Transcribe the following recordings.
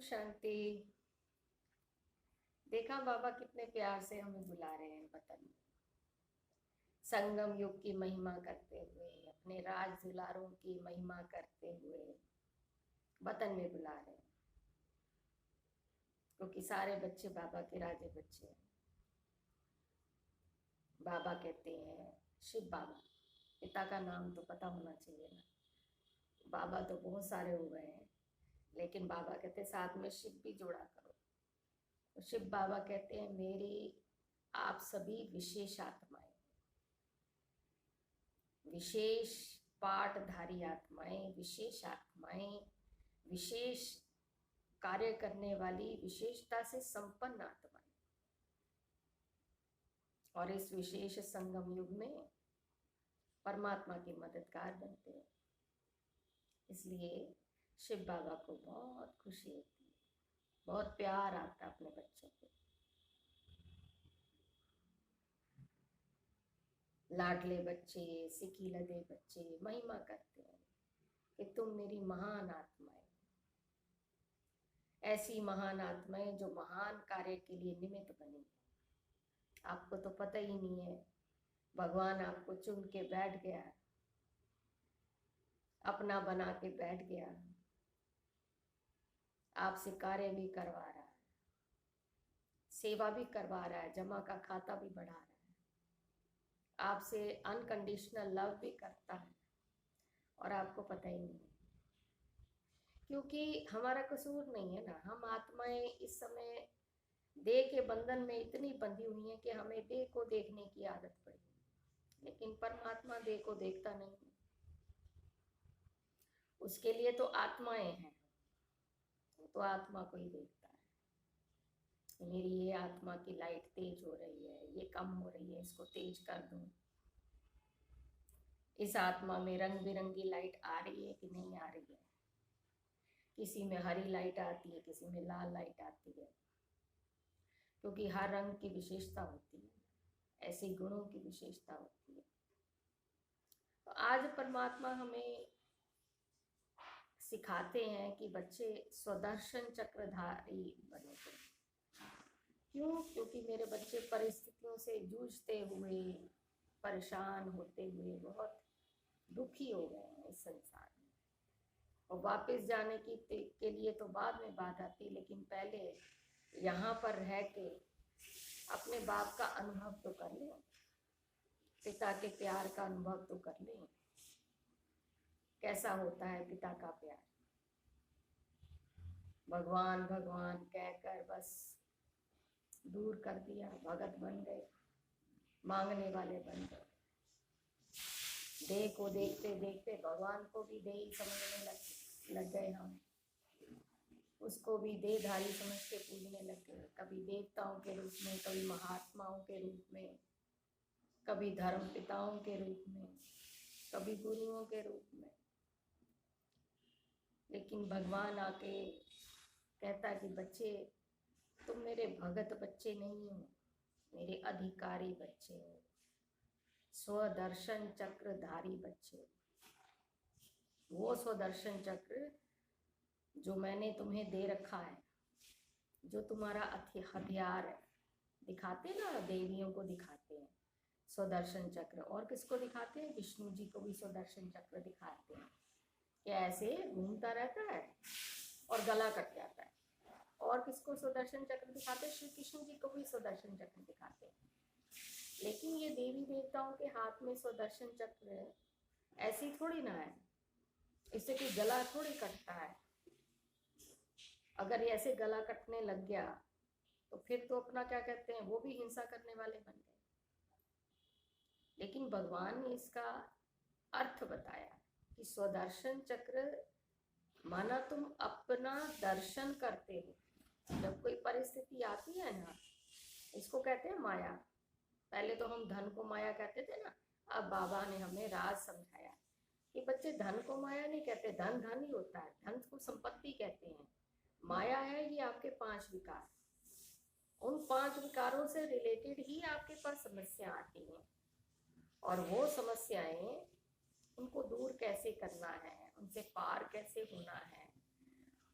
शांति। देखा बाबा कितने प्यार से हमें बुला रहे हैं वतन में, संगम युग की महिमा करते हुए, अपने राज दुलारों की महिमा करते हुए वतन में बुला रहे हैं, क्योंकि सारे बच्चे बाबा के राजे बच्चे हैं। बाबा कहते हैं शिव बाबा, पिता का नाम तो पता होना चाहिए ना। बाबा तो बहुत सारे हो गए हैं, लेकिन बाबा कहते हैं साथ में शिव भी जोड़ा करो। तो शिव बाबा कहते हैं मेरी आप सभी विशेष आत्माएं, विशेष पाठधारी आत्माएं, विशेष आत्माएं, विशेष कार्य करने वाली, विशेषता से संपन्न आत्माएं, और इस विशेष संगम युग में परमात्मा के मददगार बनते हैं। इसलिए शिव बाबा को बहुत खुशी होती है, बहुत प्यार आता है अपने बच्चों को। लाडले बच्चे, सिकी लदे बच्चे महिमा करते हैं कि तुम मेरी महान आत्माएं, ऐसी महान आत्माएं जो महान कार्य के लिए निमित्त बनी। आपको तो पता ही नहीं है, भगवान आपको चुन के बैठ गया, अपना बना के बैठ गया, आपसे कार्य भी करवा रहा है, सेवा भी करवा रहा है, जमा का खाता भी बढ़ा रहा है, आपसे अनकंडीशनल लव भी करता है, और आपको पता ही नहीं है। क्योंकि हमारा कसूर नहीं है ना। हम आत्माएं इस समय देह के बंधन में इतनी बंधी हुई हैं कि हमें देह को देखने की आदत पड़ी, लेकिन परमात्मा देह को देखता नहीं है। उसके लिए तो आत्माएं हैं, तो आत्मा को ही देखता है। मेरी ये आत्मा की लाइट तेज हो रही है, ये कम हो रही है, इसको तेज कर दूं। इस आत्मा में रंग बिरंगी लाइट आ रही है कि नहीं आ रही है। किसी में हरी लाइट आती है, किसी में लाल लाइट आती है, क्योंकि हर रंग की विशेषता होती है, ऐसे गुणों की विशेषता होती है। तो आज परमात्मा हमें सिखाते हैं कि बच्चे स्वदर्शन चक्रधारी बने। क्यों? क्योंकि मेरे बच्चे परिस्थितियों से जूझते हुए, परेशान होते हुए बहुत दुखी हो गए हैं इस संसार में, और वापस जाने के लिए तो बाद में बात आती, लेकिन पहले यहाँ पर रह के अपने बाप का अनुभव तो कर लें, पिता के प्यार का अनुभव तो कर लें। कैसा होता है पिता का प्यार। भगवान भगवान कहकर बस दूर कर दिया, भगत बन गए, मांगने वाले बन गए। देह को देखते देखते भगवान को भी देह समझने लग गए हम, उसको भी देहधारी समझ के पूजने लग गए। कभी देवताओं के रूप में, कभी महात्माओं के रूप में, कभी धर्म पिताओं के रूप में, कभी गुरुओं के रूप में। लेकिन भगवान आके कहता कि बच्चे तुम मेरे भगत बच्चे नहीं हो, मेरे अधिकारी बच्चे हो, स्वदर्शन चक्रधारी बच्चे। वो स्वदर्शन चक्र जो मैंने तुम्हें दे रखा है, जो तुम्हारा हथियार है। दिखाते ना, देवियों को दिखाते हैं स्वदर्शन चक्र, और किसको दिखाते हैं? विष्णु जी को भी स्वदर्शन चक्र दिखाते हैं कि ऐसे घूमता रहता है और गला कट जाता है। और किसको स्वदर्शन चक्र दिखाते हैं? श्री कृष्ण जी को भी स्वदर्शन चक्र दिखाते हैं। लेकिन ये देवी देवताओं के हाथ में स्वदर्शन चक्र ऐसी थोड़ी ना है, इससे कोई गला थोड़ी कटता है। अगर ये ऐसे गला कटने लग गया तो फिर तो अपना क्या कहते हैं, वो भी हिंसा करने वाले बन गए। लेकिन भगवान ने इसका अर्थ बताया कि स्वदर्शन चक्र माना तुम अपना दर्शन करते हो। जब कोई परिस्थिति आती है ना, इसको कहते हैं माया। पहले तो हम धन को माया कहते थे ना, अब बाबा ने हमें राज समझाया कि बच्चे धन को माया नहीं कहते, धन धन ही होता है, धन को संपत्ति कहते हैं। माया है ये आपके 5 विकार, उन 5 विकारों से रिलेटेड ही आपके पास समस्या आती हैं, और वो समस्याएं उनको दूर कैसे करना है, उनसे पार कैसे होना है,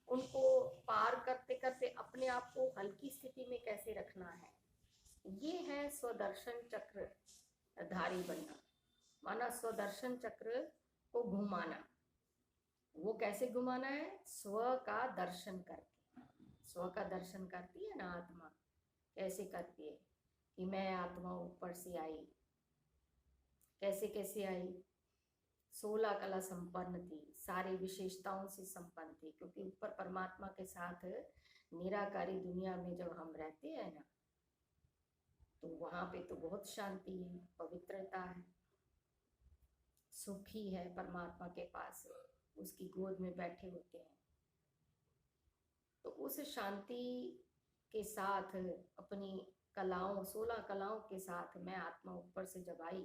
उनको पार करते करते अपने आप को हल्की स्थिति में कैसे रखना है, ये है स्वदर्शन चक्र धारी बनना। माना स्वदर्शन चक्र को घुमाना। वो कैसे घुमाना है? स्व का दर्शन करके। स्व का दर्शन करती है ना आत्मा, कैसे करती है कि मैं आत्मा ऊपर से आई। कैसे कैसे आई? 16 कला संपन्न थी, सारी विशेषताओं से संपन्न थी, क्योंकि ऊपर परमात्मा के साथ निराकारी दुनिया में जब हम रहते हैं ना, तो वहां पे तो बहुत शांति है, पवित्रता है, सुख ही है। परमात्मा के पास उसकी गोद में बैठे होते हैं, तो उस शांति के साथ अपनी कलाओं, 16 कलाओं के साथ मैं आत्मा ऊपर से जब आई,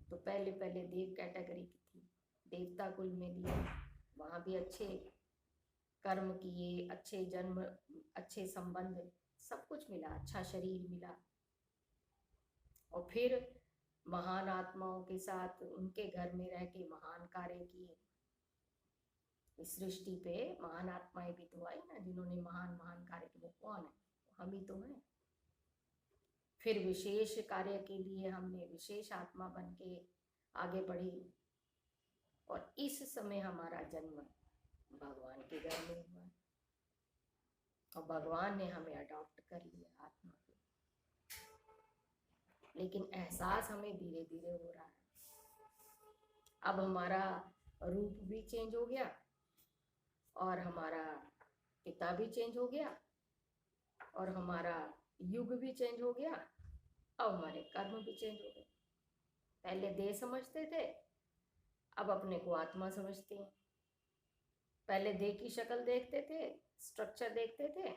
तो पहले पहले देव कैटेगरी की थी, देवता कुल में लिया, वहाँ भी अच्छे कर्म किए, अच्छे जन्म, अच्छे संबंध, सब कुछ मिला, अच्छा शरीर मिला। और फिर महान आत्माओं के साथ उनके घर में रह के महान कार्य किए। इस सृष्टि पे महान आत्माएं भी तो आई ना, जिन्होंने महान महान कार्य किए। वो कौन है? हम ही तो हैं। फिर विशेष कार्य के लिए हमने विशेष आत्मा बन के आगे बढ़ी, और इस समय हमारा जन्म भगवान के घर में हुआ, और भगवान ने हमें अडॉप्ट कर लिया आत्मा को। लेकिन एहसास हमें धीरे धीरे हो रहा है। अब हमारा रूप भी चेंज हो गया, और हमारा पिता भी चेंज हो गया, और हमारा युग भी चेंज हो गया, अब हमारे कर्म भी चेंज हो गए। पहले देह समझते थे, अब अपने को आत्मा समझते हैं। पहले देह की शक्ल देखते थे, स्ट्रक्चर देखते थे,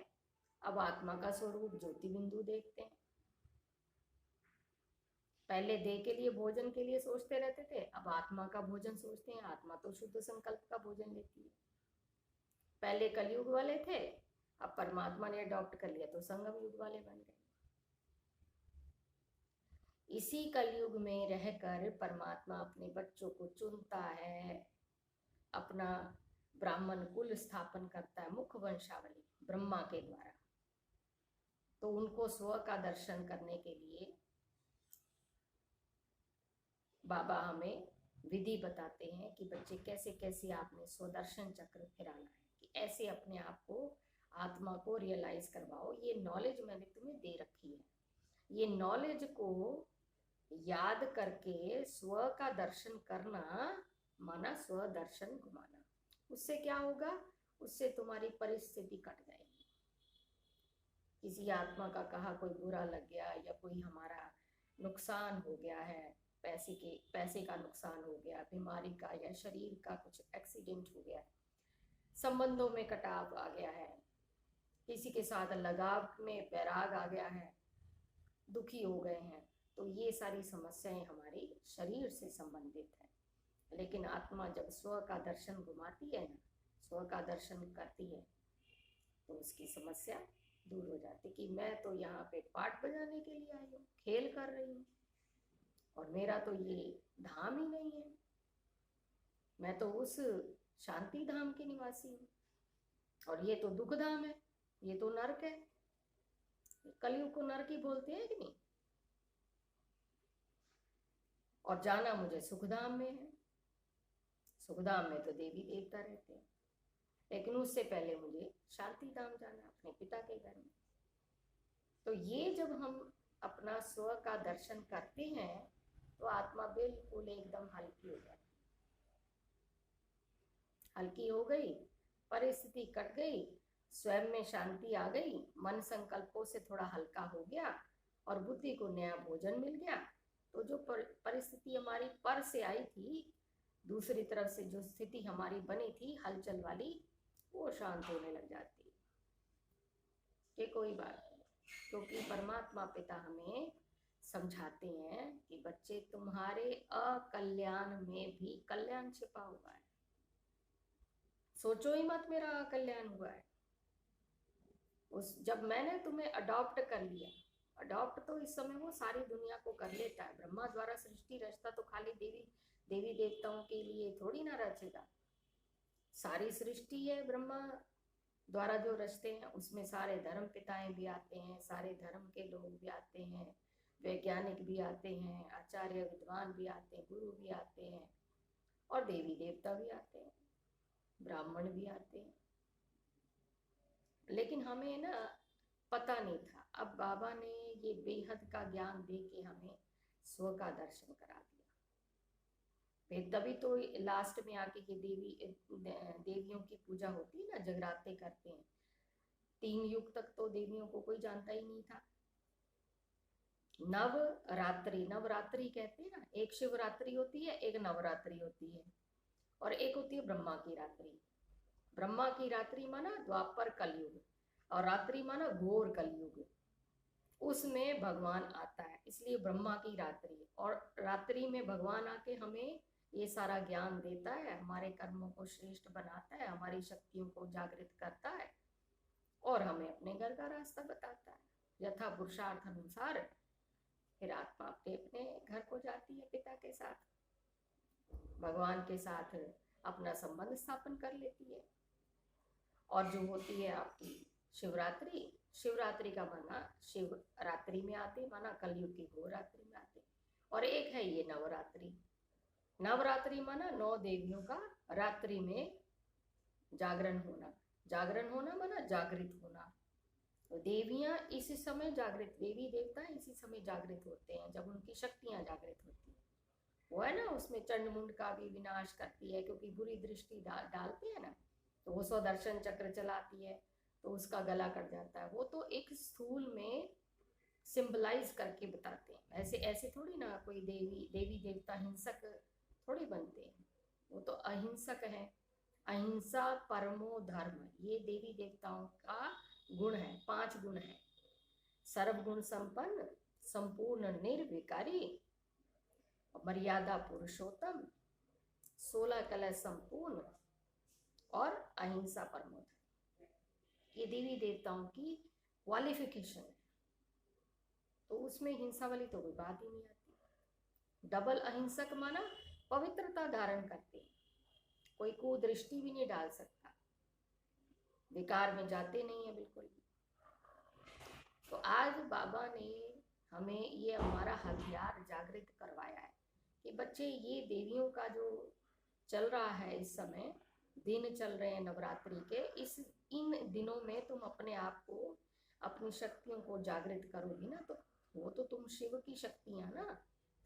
अब आत्मा का स्वरूप ज्योति बिंदु देखते हैं। पहले देह के लिए, भोजन के लिए सोचते रहते थे, अब आत्मा का भोजन सोचते हैं। आत्मा तो शुद्ध संकल्प का भोजन लेती है। पहले कलयुग वाले थे, अब परमात्मा ने अडॉप्ट कर लिया तो संगम युग वाले बन गए। इसी कलयुग में रहकर परमात्मा अपने बच्चों को चुनता है, अपना ब्राह्मण कुल स्थापन करता है, मुख्य वंशावली ब्रह्मा के द्वारा। तो उनको स्व का दर्शन करने के लिए बाबा हमें विधि बताते हैं कि बच्चे कैसे कैसे आपने स्वदर्शन चक्र फिराना है, कि ऐसे अपने आप को, आत्मा को रियलाइज करवाओ। ये नॉलेज मैंने तुम्हें दे रखी है, ये नॉलेज को याद करके स्व का दर्शन करना, माना स्व दर्शन घुमाना। उससे क्या होगा? उससे तुम्हारी परिस्थिति कट जाएगी। किसी आत्मा का कहा कोई बुरा लग गया, या कोई हमारा नुकसान हो गया है, पैसे का नुकसान हो गया, बीमारी का, या शरीर का कुछ एक्सीडेंट हो गया, संबंधों में कटाव आ गया है, किसी के साथ लगाव में बैराग आ गया है, दुखी हो गए हैं, तो ये सारी समस्याएं हमारी शरीर से संबंधित है। लेकिन आत्मा जब स्व का दर्शन घुमाती है ना, स्व का दर्शन करती है, तो उसकी समस्या दूर हो जाती कि मैं तो यहाँ पे पाठ बजाने के लिए आई हूँ, खेल कर रही हूँ, और मेरा तो ये धाम ही नहीं है। मैं तो उस शांति धाम की निवासी हूँ, और ये तो दुख धाम है, ये तो नरक है। कलयुग को नरक ही बोलते हैं कि नहीं? और जाना मुझे सुखधाम में है। सुखधाम में तो देवी देवता रहते हैं, लेकिन उससे पहले मुझे शांति धाम जाना, अपने पिता के घर में। तो ये जब हम अपना स्व का दर्शन करते हैं, तो आत्मा बिल्कुल एकदम हल्की हो जाती, हल्की हो गई, परिस्थिति कट गई, स्वयं में शांति आ गई, मन संकल्पों से थोड़ा हल्का हो गया, और बुद्धि को नया भोजन मिल गया। तो जो परिस्थिति हमारी पर से आई थी, दूसरी तरफ से जो स्थिति हमारी बनी थी हलचल वाली, वो शांत होने लग जाती है कि कोई बात नहीं। क्योंकि परमात्मा पिता हमें समझाते हैं कि बच्चे, तुम्हारे अकल्याण में भी कल्याण छिपा हुआ है। सोचो ही मत मेरा अकल्याण हुआ है। जब मैंने तुम्हें अडॉप्ट कर लिया, अडॉप्ट तो इस समय वो सारी दुनिया को कर लेता है। ब्रह्मा द्वारा सृष्टि रचता तो खाली देवी देवताओं के लिए थोड़ी ना रचेगा, सारी सृष्टि है ब्रह्मा द्वारा जो रचते हैं, उसमें सारे धर्म पिताएं भी आते हैं, सारे धर्म के लोग भी आते हैं, वैज्ञानिक भी आते हैं, आचार्य विद्वान भी आते हैं, गुरु भी आते हैं, और देवी देवता भी आते हैं, ब्राह्मण भी आते हैं। लेकिन हमें ना पता नहीं था। अब बाबा ने ये बेहद का ज्ञान दे के हमें स्व का दर्शन करा दिया। फिर तभी तो लास्ट में आके ये देवियों की पूजा होती है ना, जगराते करते हैं। 3 युग तक तो देवियों को कोई जानता ही नहीं था। नवरात्रि कहते हैं ना, एक शिवरात्रि होती है, एक नवरात्रि होती है, और एक होती है ब्रह्मा की रात्रि। ब्रह्मा की रात्रि माना द्वापर कलयुग, और रात्रि माना घोर कलयुग। उसमें भगवान आता है, इसलिए ब्रह्मा की रात्रि। और रात्रि में भगवान आके हमें ये सारा ज्ञान देता है, हमारे कर्मों को श्रेष्ठ बनाता है, हमारी शक्तियों को जागृत करता है, और हमें अपने घर का रास्ता बताता है। यथा पुरुषार्थ अनुसार फिर आत्मा अपने अपने घर को जाती है, पिता के साथ, भगवान के साथ अपना संबंध स्थापन कर लेती है। और जो होती है आपकी शिवरात्रि, शिवरात्रि का माना शिवरात्रि में आते, माना कलयुग की घोर रात्रि में आते। और एक है ये नवरात्रि। नवरात्रि माना 9 देवियों का रात्रि में जागरण होना। जागरण होना माना जागृत होना। तो देवियां इसी समय जागृत, देवी देवता इसी समय जागृत होते हैं जब उनकी शक्तियां जागृत होती हैं। वो है ना, उसमें चंडमुंड का भी विनाश करती है, क्योंकि बुरी दृष्टि डालते हैं ना, तो वो स्वदर्शन चक्र चलाती है, तो उसका गला कट जाता है। वो तो एक स्थूल में सिंबलाइज करके बताते हैं। ऐसे ऐसे थोड़ी ना कोई देवी देवता हिंसक थोड़ी बनते हैं, वो तो अहिंसक है। अहिंसा परमो धर्म, ये देवी देवताओं का गुण है। 5 गुण है: सर्वगुण संपन्न, संपूर्ण निर्विकारी, मर्यादा पुरुषोत्तम, 16 कलश संपूर्ण, और अहिंसा परमो धर्म। ये देवी देवताओं की क्वालिफिकेशन है। तो उसमें हिंसा वाली तो कोई बात ही नहीं आती। डबल अहिंसक माना पवित्रता धारण करते, कोई कुदृष्टि भी नहीं डाल सकता, विकार में जाते नहीं है बिल्कुल भी। तो आज बाबा ने हमें ये हमारा हथियार जागृत करवाया है कि बच्चे, ये देवियों का जो चल रहा है इस समय, दिन चल रहे हैं नवरात्रि के, इन दिनों में तुम अपने आप को, अपनी शक्तियों को जागृत करोगी ना, तो वो तो तुम शिव की शक्तियां ना,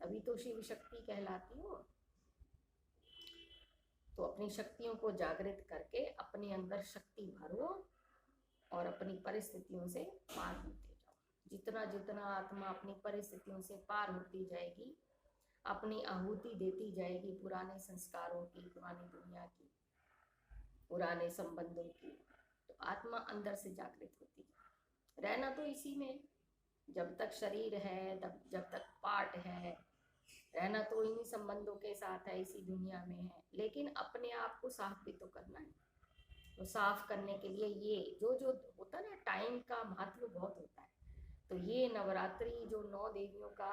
तभी तो शिव शक्ति कहलाती हो। तो अपनी शक्तियों को जागृत करके अपने अंदर शक्ति भरो और अपनी परिस्थितियों से पार होते जाओ। जितना जितना आत्मा अपनी परिस्थितियों से पार होती जाएगी, अपनी आहुति देती जाएगी पुराने संस्कारों की, पुरानी दुनिया की, पुराने संबंधों की, तो आत्मा अंदर से जागृत होती है। रहना तो इसी में, जब तक शरीर है, जब तक पार्ट है, रहना तो इन्हीं संबंधों के साथ है, इसी दुनिया में है। लेकिन अपने आप को साफ भी तो करना है। तो साफ करने के लिए ये जो जो होता है ना, टाइम का महत्व बहुत होता है। तो ये नवरात्रि जो 9 देवियों का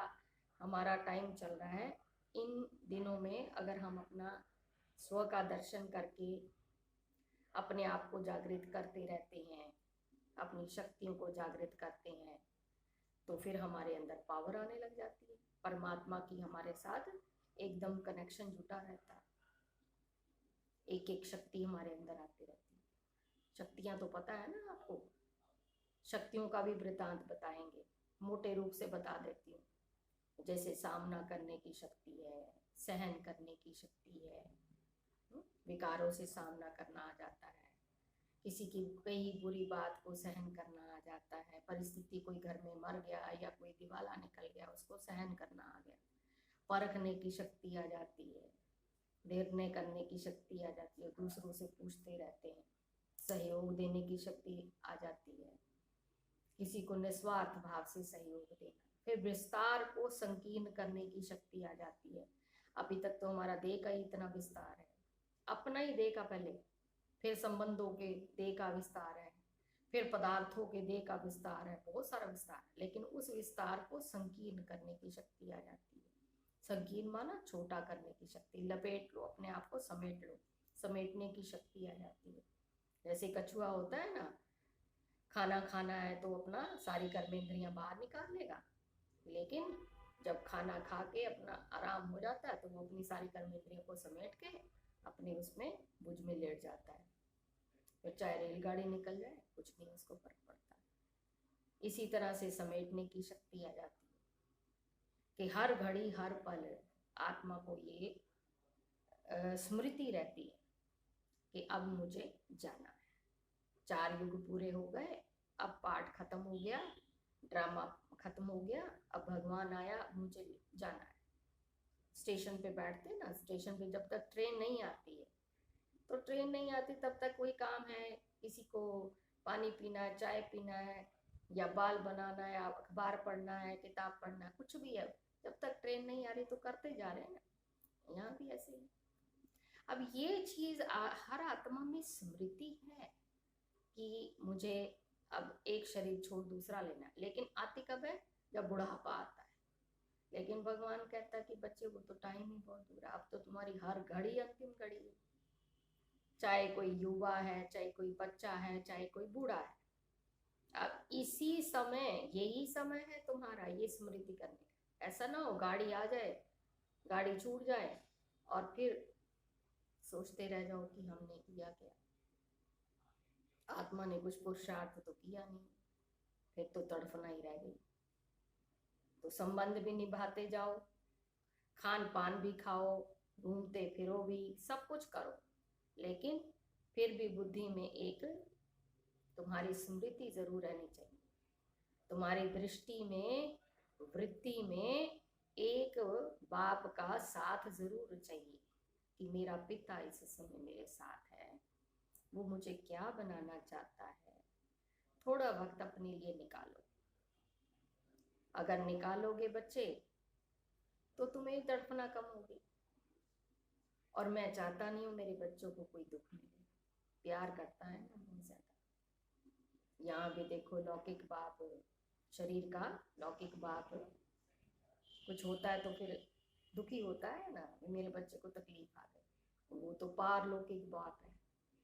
हमारा टाइम चल रहा है, इन दिनों में अगर हम अपना स्व का दर्शन करके अपने आप को जागृत करते रहते हैं, अपनी शक्तियों को जागृत करते हैं, तो फिर हमारे अंदर पावर आने लग जाती है। परमात्मा की हमारे साथ एकदम कनेक्शन जुटा रहता है। एक एक शक्ति हमारे अंदर आती रहती है। शक्तियां तो पता है ना आपको, शक्तियों का भी वृतांत बताएंगे, मोटे रूप से बता देती हूँ। जैसे सामना करने की शक्ति है, सहन करने की शक्ति है, विकारों से सामना करना आ जाता है, किसी की कई बुरी बात को सहन करना आ जाता है, परिस्थिति, कोई घर में मर गया या कोई दिवाला निकल गया, उसको सहन करना आ गया, परखने की शक्ति आ जाती है, निर्णय करने की शक्ति आ जाती है, दूसरों से पूछते रहते हैं, सहयोग देने की शक्ति आ जाती है, किसी को निस्वार्थ भाव से सहयोग देना, फिर विस्तार को संकीर्ण करने की शक्ति आ जाती है। अभी तक तो हमारा देह का ही इतना विस्तार है, अपना ही देह का पहले, फिर संबंधों के देह का विस्तार है, फिर पदार्थों के देह का विस्तार है, बहुत सारा विस्तार है। लेकिन उस विस्तार को संकीर्ण करने की शक्ति आ जाती है। संकीर्ण माना छोटा करने की शक्ति, लपेट लो, अपने आप को समेट लो, समेटने की शक्ति आ जाती है। जैसे कछुआ होता है ना, खाना खाना है तो अपना सारी कर्मेंद्रियां बाहर निकाल लेगा, लेकिन जब खाना खा के अपना आराम हो जाता है तो वो अपनी सारी कर्मेंद्रियों को समेट के अपने उसमें भुज में लेट जाता है। फिर चाहे रेलगाड़ी निकल जाए, कुछ नहीं उसको फर्क पड़ता। इसी तरह से समेटने की शक्ति आ जाती है कि हर घड़ी हर पल आत्मा को ये स्मृति रहती है कि अब मुझे जाना है। 4 युग पूरे हो गए, अब पाठ खत्म हो गया, ड्रामा खत्म हो गया, अब भगवान आया, अब मुझे जाना है। स्टेशन पे बैठते ना, स्टेशन पे जब तक ट्रेन नहीं आती है, तो ट्रेन नहीं आती तब तक कोई काम है, किसी को पानी पीना है, चाय पीना है, या बाल बनाना है, अखबार पढ़ना है, किताब पढ़ना है, कुछ भी है, जब तक ट्रेन नहीं आ रही तो करते जा रहे हैं ना। यहाँ भी ऐसे ही। अब ये चीज हर आत्मा में स्मृति है कि मुझे अब एक शरीर छोड़ दूसरा लेना है, लेकिन आती कब है? जब बुढ़ापा आता है। लेकिन भगवान कहता है कि बच्चे वो तो टाइम ही बहुत दूर है, अब तो तुम्हारी हर घड़ी अंतिम घड़ी है। चाहे कोई युवा है, चाहे कोई बच्चा है, चाहे कोई बूढ़ा है, अब इसी समय, यही समय है तुम्हारा ये स्मृति करने का। ऐसा ना हो गाड़ी आ जाए, गाड़ी छूट जाए और फिर सोचते रह जाओ कि हमने किया क्या, आत्मा ने कुछ पुरुषार्थ तो किया नहीं, फिर तो तड़फना ही रह गई। तो संबंध भी निभाते जाओ, खान पान भी खाओ, घूमते फिरो भी, सब कुछ करो, लेकिन फिर भी बुद्धि में एक तुम्हारी स्मृति जरूर रहनी चाहिए। तुम्हारी दृष्टि में, वृत्ति में एक बाप का साथ जरूर चाहिए कि मेरा पिता इस समय मेरे साथ है, वो मुझे क्या बनाना चाहता है। थोड़ा वक्त अपने लिए निकालो। अगर निकालोगे बच्चे तो तुम्हें तड़पना कम होगी। और मैं चाहता नहीं हूँ मेरे बच्चों को कोई दुख मिले, प्यार करता है ना बहुत ज्यादा। यहाँ भी देखो लौकिक बाप, शरीर का लौकिक बाप कुछ होता है तो फिर दुखी होता है ना, मेरे बच्चे को तकलीफ आ गई। वो तो पारलौकिक बाप है,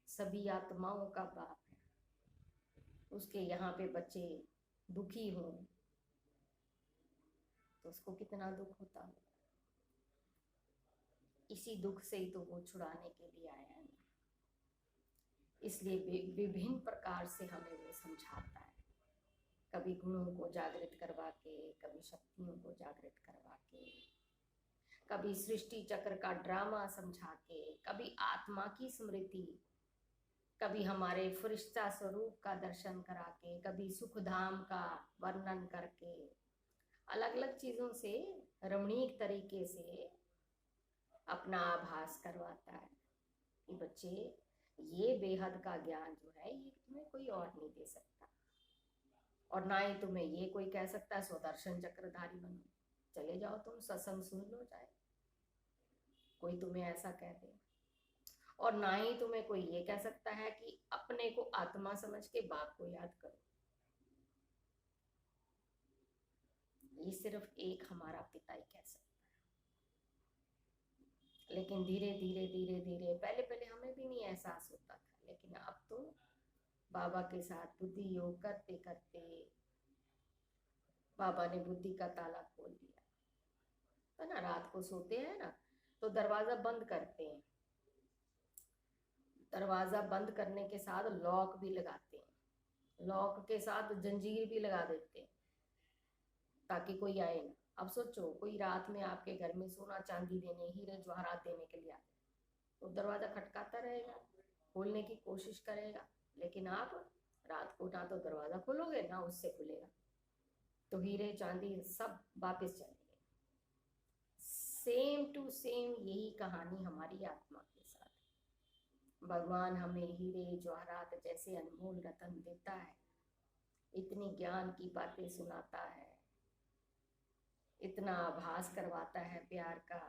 सभी आत्माओं का बाप है, उसके यहाँ पे बच्चे दुखी हों तो उसको कितना दुख होता है। इसी दुख से ही तो वो छुड़ाने के लिए आया है ना। इसलिए विभिन्न प्रकार से हमें वो समझाता है, कभी गुणों को जागृत करवा के, कभी शक्तियों को जागृत करवा के, कभी सृष्टि चक्र का ड्रामा समझा के, कभी आत्मा की स्मृति, कभी हमारे फरिश्ता स्वरूप का दर्शन करा के, कभी सुखधाम का वर्णन करके, अलग अलग चीजों से रमणीक तरीके से अपना आभास करवाता है कि बच्चे ये बेहद का ज्ञान जो है ये तुम्हें कोई और नहीं दे सकता, और ना ही तुम्हें ये कोई कह सकता है स्वदर्शन चक्रधारी बनो, चले जाओ तुम सत्संग सुन लो, चाहे कोई तुम्हें ऐसा कह दे। और ना ही तुम्हें कोई ये कह सकता है कि अपने को आत्मा समझ के बाप को याद करो। ये सिर्फ एक हमारा पिता ही कह सकता है। लेकिन धीरे धीरे धीरे धीरे, पहले पहले हमें भी नहीं एहसास होता था, लेकिन अब तो बाबा के साथ बुद्धि योग करते करते बाबा ने बुद्धि का ताला खोल दिया। तो ना रात को सोते हैं ना तो दरवाजा बंद करते हैं, दरवाजा बंद करने के साथ लॉक भी लगाते हैं, लॉक के साथ जंजीर भी लगा देते हैं ताकि कोई आए ना। अब सोचो कोई रात में आपके घर में सोना चांदी देने, हीरे जवाहरात देने के लिए आए तो दरवाजा खटकाता रहेगा, खोलने की कोशिश करेगा, लेकिन आप रात को ना तो दरवाजा खोलोगे ना उससे खुलेगा, तो हीरे चांदी सब वापस चलेंगे। सेम टू सेम यही कहानी हमारी आत्मा के साथ। भगवान हमें हीरे जवाहरात जैसे अनमोल रतन देता है, इतनी ज्ञान की बातें सुनाता है, इतना आभास करवाता है प्यार का,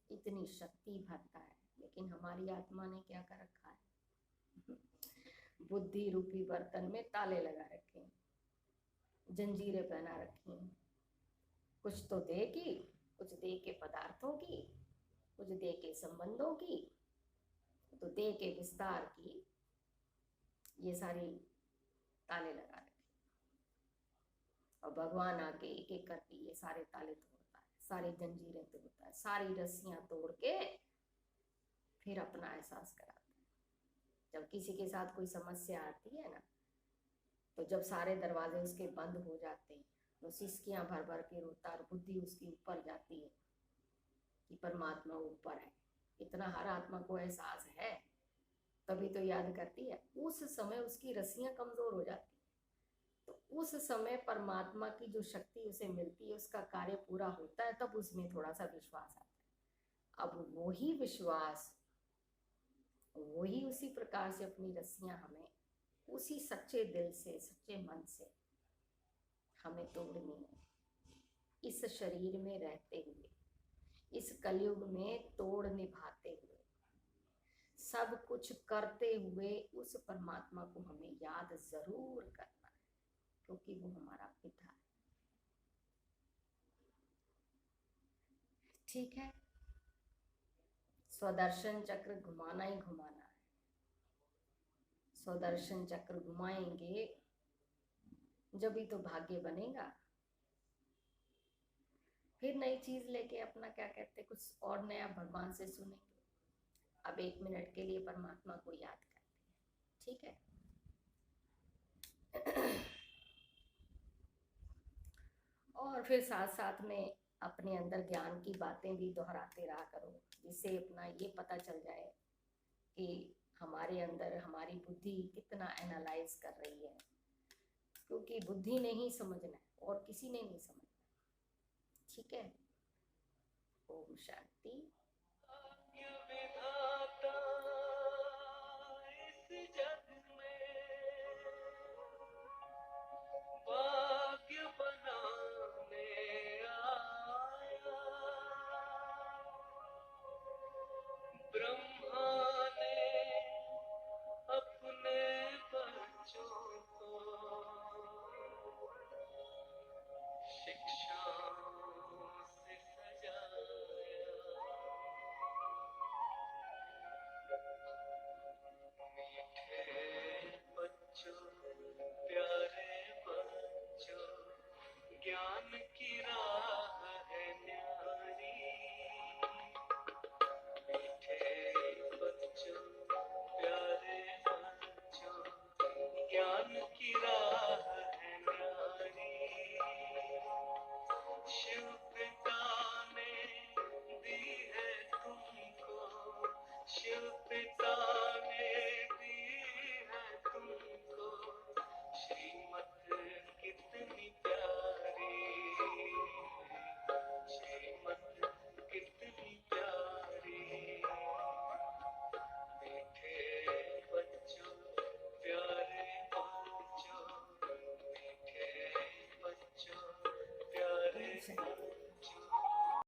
इतनी शक्ति भरता है, लेकिन हमारी आत्मा ने क्या कर रखा है? बुद्धि रूपी बर्तन में ताले लगा रखे हैं, जंजीरें पहना रखी हैं। कुछ तो देगी, कुछ दे के पदार्थों की, कुछ दे के संबंधों की, तो देह के विस्तार की ये सारी ताले लगा रखे, और भगवान आके एक एक करके ये सारे ताले तोड़ता है, सारी जंजीरें तोड़ता है, सारी रस्सियां तोड़ के फिर अपना एहसास कराता है। जब किसी के साथ कोई समस्या आती है ना, तो जब सारे दरवाजे उसके बंद हो जाते हैं, तो सिसकियां भर भर के रोता और बुद्धि उसकी ऊपर जाती है कि परमात्मा ऊपर है। इतना हर आत्मा को एहसास है, तभी तो याद करती है। उस समय उसकी रस्सियां कमजोर हो जाती है, तो उस समय परमात्मा की जो शक्ति उसे मिलती है, उसका कार्य पूरा होता है, तब उसमें थोड़ा सा विश्वास आता है। अब वही विश्वास, वही उसी प्रकार से अपनी रस्सियां हमें उसी सच्चे दिल से, सच्चे मन से हमें तोड़नी है। इस शरीर में रहते हुए, इस कलयुग में तोड़ निभाते हुए, सब कुछ करते हुए उस परमात्मा को हमें याद जरूर करना है, क्योंकि वो हमारा पिता है। ठीक है, स्वदर्शन चक्र घुमाना ही घुमाना है। स्वदर्शन चक्र घुमाएंगे जब ही तो भाग्य बनेगा। फिर नई चीज लेके अपना क्या कहते, कुछ और नया भगवान से सुनेंगे। अब 1 मिनट के लिए परमात्मा को याद करते हैं, ठीक है। और फिर साथ साथ में अपने अंदर ज्ञान की बातें भी दोहराते रहा करो, जिससे अपना ये पता चल जाए कि हमारे अंदर हमारी बुद्धि कितना एनालाइज कर रही है, क्योंकि बुद्धि ने ही समझना है और किसी ने नहीं समझना। ठीक है, ओम शांति। भाग्य बनाने आया ब्रह्मा ने अपने बच्चों को शिक्षाओं से सजाया। मीठे बच्चों, प्यारे बच्चों, ज्ञान की राह है न्यारी। मीठे बच्चों, प्यारे बच्चों, ज्ञान की राह है न्यारी। शिव पिता ने दी है तुमको, शिव पिता ने दी है तुमको श्रीमत कितनी प्यारी, श्रीमत कितनी प्यारी। मीठे बच्चों, प्यारे बच्चों, मीठे बच्चों, प्यारे ओम शांति।